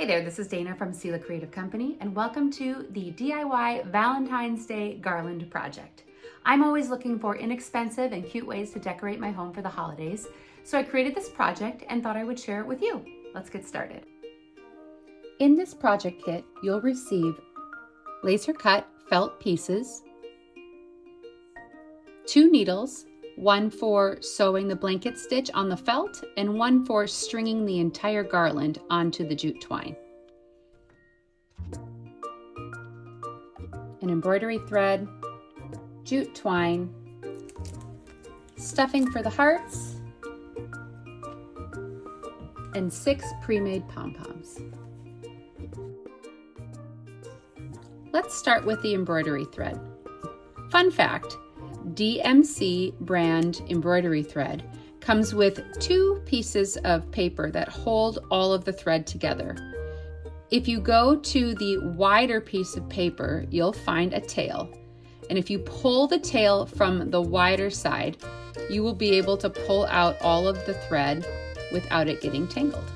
there, this is Dana from Sela Creative Company, and welcome to the DIY Valentine's Day Garland project. I'm always looking for inexpensive and cute ways to decorate my home for the holidays, so I created this project and thought I would share it with you. Let's get started. In this project kit, you'll receive laser cut felt pieces, 2 needles, one for sewing the blanket stitch on the felt and one for stringing the entire garland onto the jute twine. An embroidery thread, jute twine, stuffing for the hearts, and 6 pre-made pom-poms. Let's start with the embroidery thread. Fun fact, DMC brand embroidery thread comes with 2 pieces of paper that hold all of the thread together. If you go to the wider piece of paper, you'll find a tail. And if you pull the tail from the wider side, you will be able to pull out all of the thread without it getting tangled.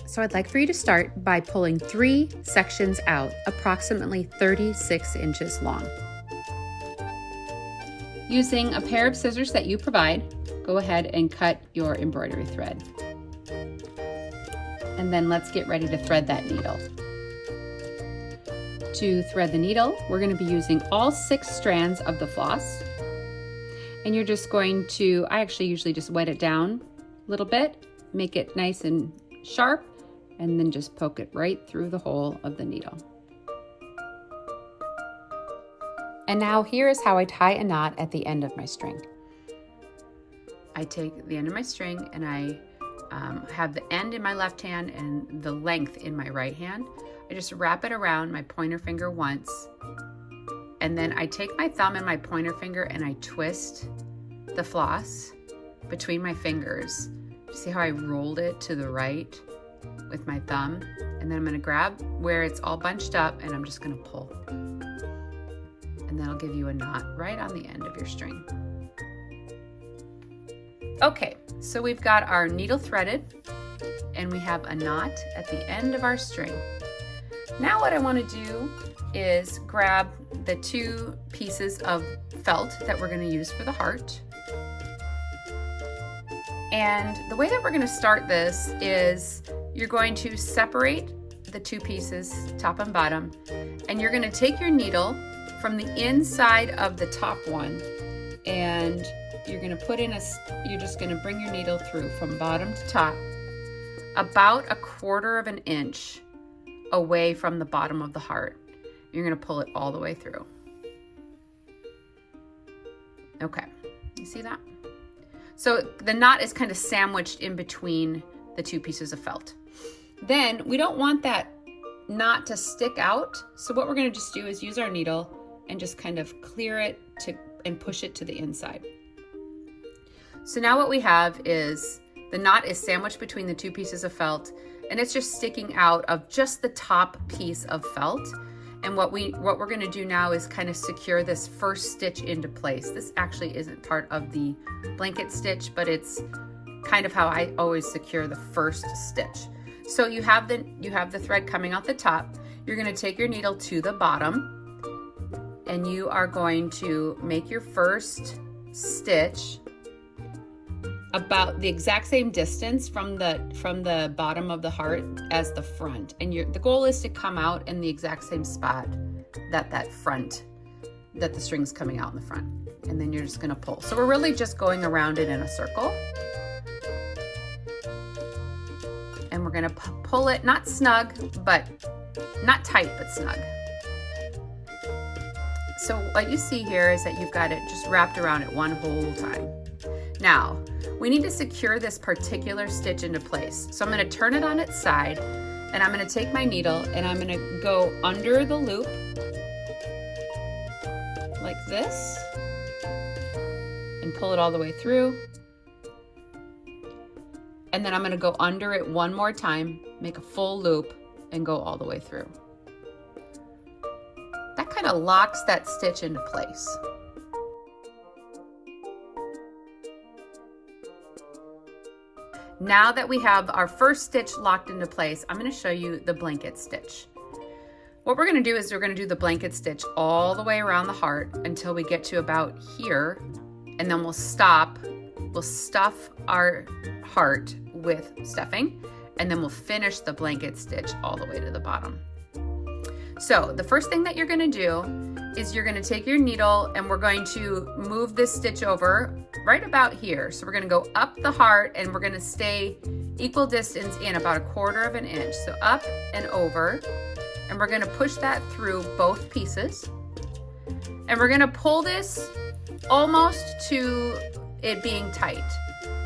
So I'd like for you to start by pulling 3 sections out, approximately 36 inches long. Using a pair of scissors that you provide, go ahead and cut your embroidery thread. And then let's get ready to thread that needle. To thread the needle, we're going to be using all 6 strands of the floss. And you're just going to, I actually usually just wet it down a little bit, make it nice and sharp, and then just poke it right through the hole of the needle. And now here is how I tie a knot at the end of my string. I take the end of my string and I have the end in my left hand and the length in my right hand. I just wrap it around my pointer finger once, and then I take my thumb and my pointer finger and I twist the floss between my fingers. See how I rolled it to the right with my thumb? And then I'm gonna grab where it's all bunched up and I'm just gonna pull. And that'll give you a knot right on the end of your string. Okay, so we've got our needle threaded and we have a knot at the end of our string. Now what I want to do is grab the 2 pieces of felt that we're going to use for the heart. And the way that we're going to start this is you're going to separate the 2 pieces, top and bottom, and you're going to take your needle from the inside of the top one, and you're going to put in you're just going to bring your needle through from bottom to top about 1/4 of an inch away from the bottom of the heart. You're going to pull it all the way through. Okay, you see that? So the knot is kind of sandwiched in between the 2 pieces of felt. Then we don't want that knot to stick out, so what we're going to just do is use our needle and just kind of clear it and push it to the inside. So now what we have is the knot is sandwiched between the 2 pieces of felt, and it's just sticking out of just the top piece of felt. And what we're going to do now is kind of secure this first stitch into place. This actually isn't part of the blanket stitch, but it's kind of how I always secure the first stitch. So you have the thread coming out the top. You're going to take your needle to the bottom, and you are going to make your first stitch about the exact same distance from the bottom of the heart as the front. And the goal is to come out in the exact same spot that the string's coming out in the front. And then you're just gonna pull. So we're really just going around it in a circle. And we're gonna pull it, not snug, but not tight, but snug. So what you see here is that you've got it just wrapped around it one whole time. Now, we need to secure this particular stitch into place. So I'm going to turn it on its side, and I'm going to take my needle and I'm going to go under the loop like this and pull it all the way through. And then I'm going to go under it one more time, make a full loop, and go all the way through. That kind of locks that stitch into place. Now that we have our first stitch locked into place, I'm going to show you the blanket stitch. What we're going to do is we're going to do the blanket stitch all the way around the heart until we get to about here, and then we'll stop. We'll stuff our heart with stuffing, and then we'll finish the blanket stitch all the way to the bottom. So the first thing that you're going to do is you're going to take your needle and we're going to move this stitch over right about here. So we're going to go up the heart and we're going to stay equal distance in about 1/4 of an inch. So up and over. And we're going to push that through both pieces. And we're going to pull this almost to it being tight.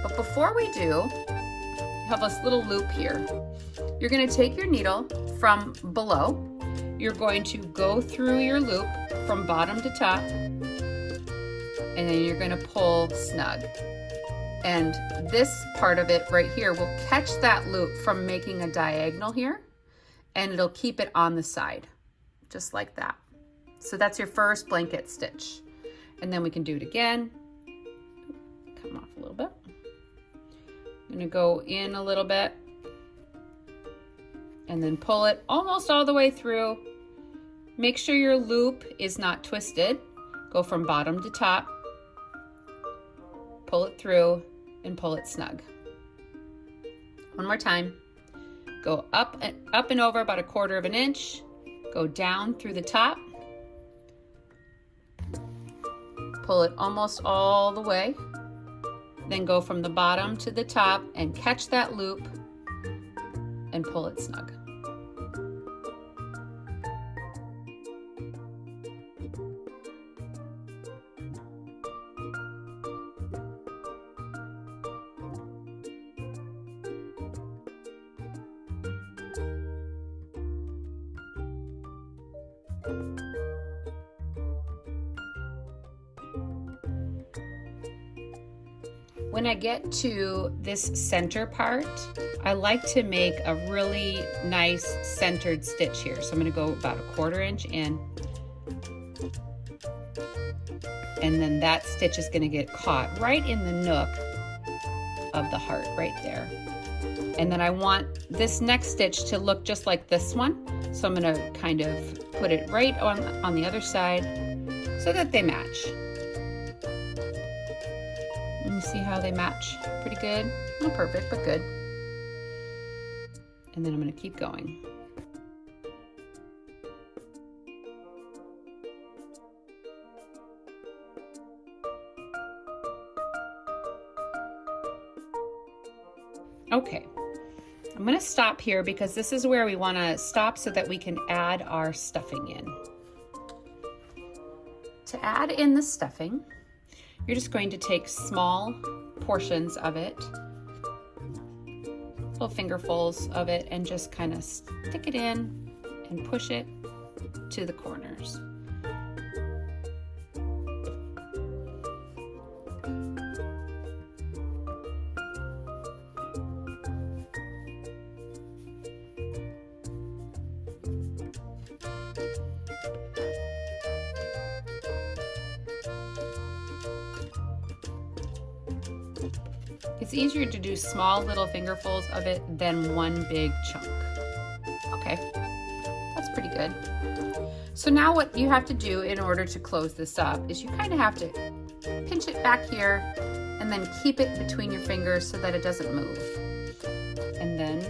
But before we do, you have this little loop here. You're going to take your needle from below. You're going to go through your loop from bottom to top. And then you're going to pull snug. And this part of it right here will catch that loop from making a diagonal here. And it'll keep it on the side, just like that. So that's your first blanket stitch. And then we can do it again. Come off a little bit. I'm gonna go in a little bit and then pull it almost all the way through. Make sure your loop is not twisted. Go from bottom to top, pull it through and pull it snug. One more time. Go up and over about 1/4 of an inch, go down through the top, pull it almost all the way, then go from the bottom to the top and catch that loop and pull it snug. When I get to this center part, I like to make a really nice centered stitch here. So I'm going to go about 1/4 inch in. And then that stitch is going to get caught right in the nook of the heart right there. And then I want this next stitch to look just like this one. So I'm going to kind of put it right on the other side so that they match. And you see how they match pretty good? Not perfect, but good. And then I'm going to keep going. Okay, I'm going to stop here because this is where we want to stop so that we can add our stuffing in. To add in the stuffing, you're just going to take small portions of it, little fingerfuls of it, and just kind of stick it in and push it to the corners. It's easier to do small little fingerfuls of it than one big chunk. Okay, that's pretty good. So now what you have to do in order to close this up is you kind of have to pinch it back here and then keep it between your fingers so that it doesn't move. And then,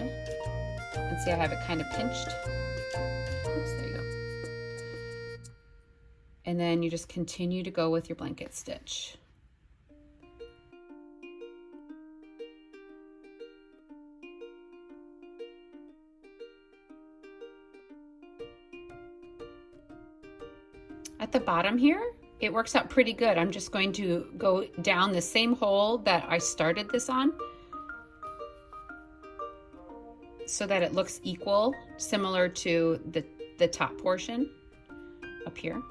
let's see, I have it kind of pinched. Oops, there you go. And then you just continue to go with your blanket stitch. At the bottom here, it works out pretty good. I'm just going to go down the same hole that I started this on so that it looks equal, similar to the top portion up here.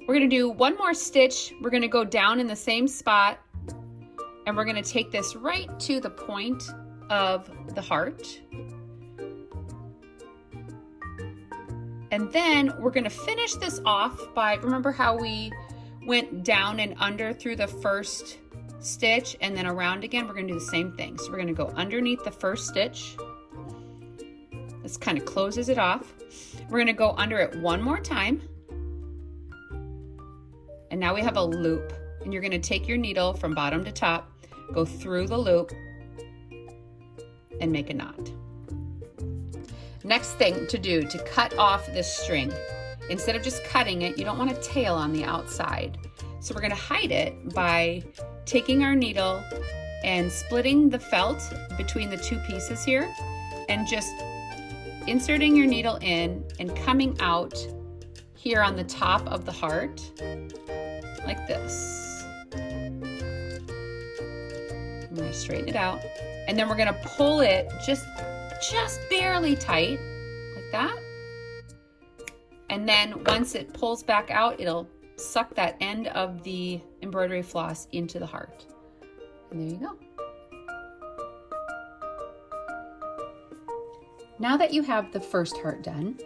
We're going to do one more stitch. We're going to go down in the same spot and we're going to take this right to the point of the heart. And then we're going to finish this off by, remember how we went down and under through the first stitch, and then around again. We're going to do the same thing. So we're going to go underneath the first stitch. This kind of closes it off. We're going to go under it one more time. And now we have a loop. And you're going to take your needle from bottom to top, go through the loop, and make a knot. Next thing to do to cut off this string, instead of just cutting it, you don't want a tail on the outside. So we're going to hide it by taking our needle and splitting the felt between the two pieces here, and just inserting your needle in and coming out here on the top of the heart like this. I'm going to straighten it out, and then we're going to pull it just barely tight like that. And then once it pulls back out, it'll suck that end of the embroidery floss into the heart. And there you go. Now that you have the first heart done,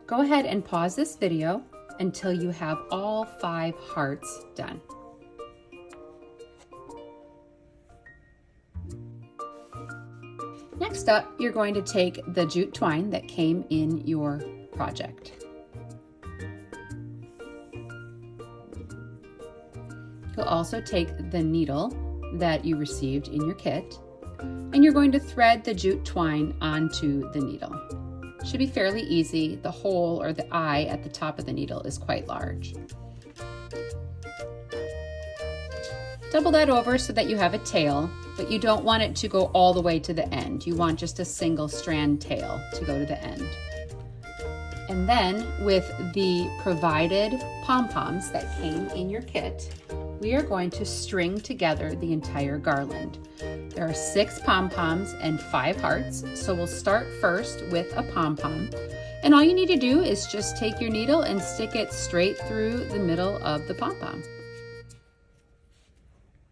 go ahead and pause this video until you have all 5 hearts done. Next up, you're going to take the jute twine that came in your project. You'll also take the needle that you received in your kit, and you're going to thread the jute twine onto the needle. It should be fairly easy. The hole or the eye at the top of the needle is quite large. Double that over so that you have a tail, but you don't want it to go all the way to the end. You want just a single strand tail to go to the end. And then with the provided pom-poms that came in your kit, we are going to string together the entire garland. There are 6 pom-poms and 5 hearts, so we'll start first with a pom-pom. And all you need to do is just take your needle and stick it straight through the middle of the pom-pom.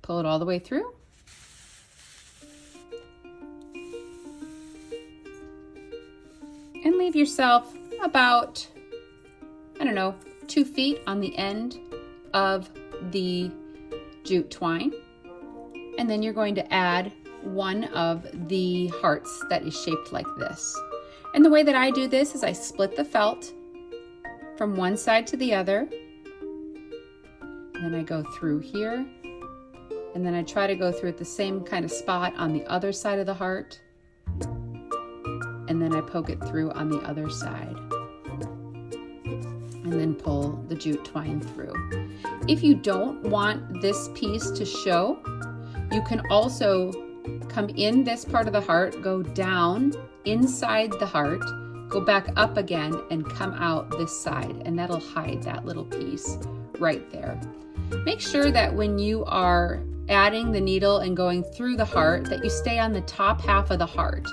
Pull it all the way through. And leave yourself about, 2 feet on the end of the jute twine. And then you're going to add one of the hearts that is shaped like this. And the way that I do this is I split the felt from one side to the other. And then I go through here. And then I try to go through at the same kind of spot on the other side of the heart. And then I poke it through on the other side. And then pull the jute twine through. If you don't want this piece to show, you can also come in this part of the heart, go down inside the heart, go back up again, and come out this side, and that'll hide that little piece right there. Make sure that when you are adding the needle and going through the heart, that you stay on the top half of the heart.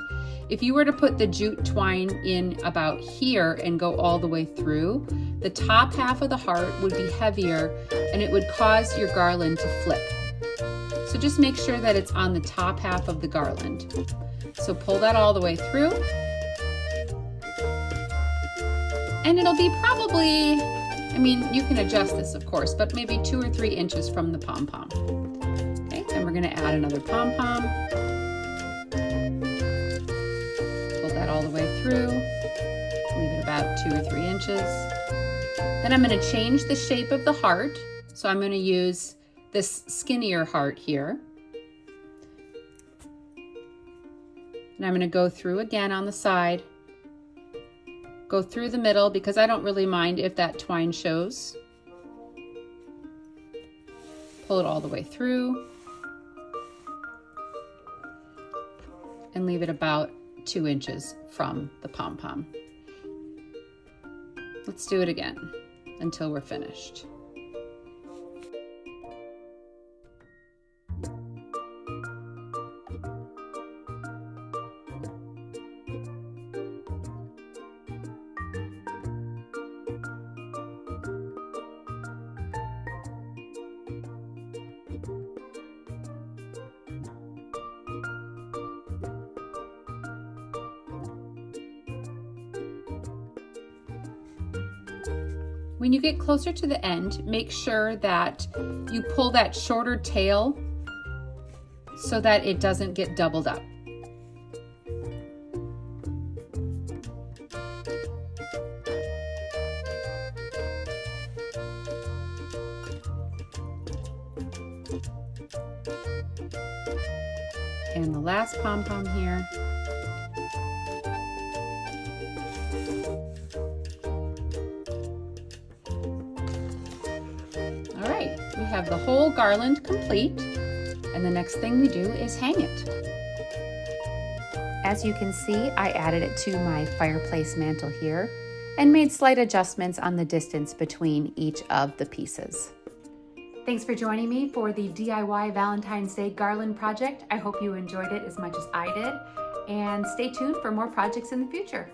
If you were to put the jute twine in about here and go all the way through, the top half of the heart would be heavier and it would cause your garland to flip. So just make sure that it's on the top half of the garland. So pull that all the way through. And it'll be probably, you can adjust this of course, but maybe 2 or 3 inches from the pom-pom. Okay, then we're gonna add another pom-pom. All the way through, leave it about 2 or 3 inches. Then I'm going to change the shape of the heart. So I'm going to use this skinnier heart here. And I'm going to go through again on the side, go through the middle because I don't really mind if that twine shows. Pull it all the way through and leave it about 2 inches from the pom-pom. Let's do it again until we're finished. When you get closer to the end, make sure that you pull that shorter tail so that it doesn't get doubled up. And the last pom-pom here. All right, we have the whole garland complete, and the next thing we do is hang it. As you can see, I added it to my fireplace mantle here and made slight adjustments on the distance between each of the pieces. Thanks for joining me for the DIY Valentine's Day Garland project. I hope you enjoyed it as much as I did, and stay tuned for more projects in the future.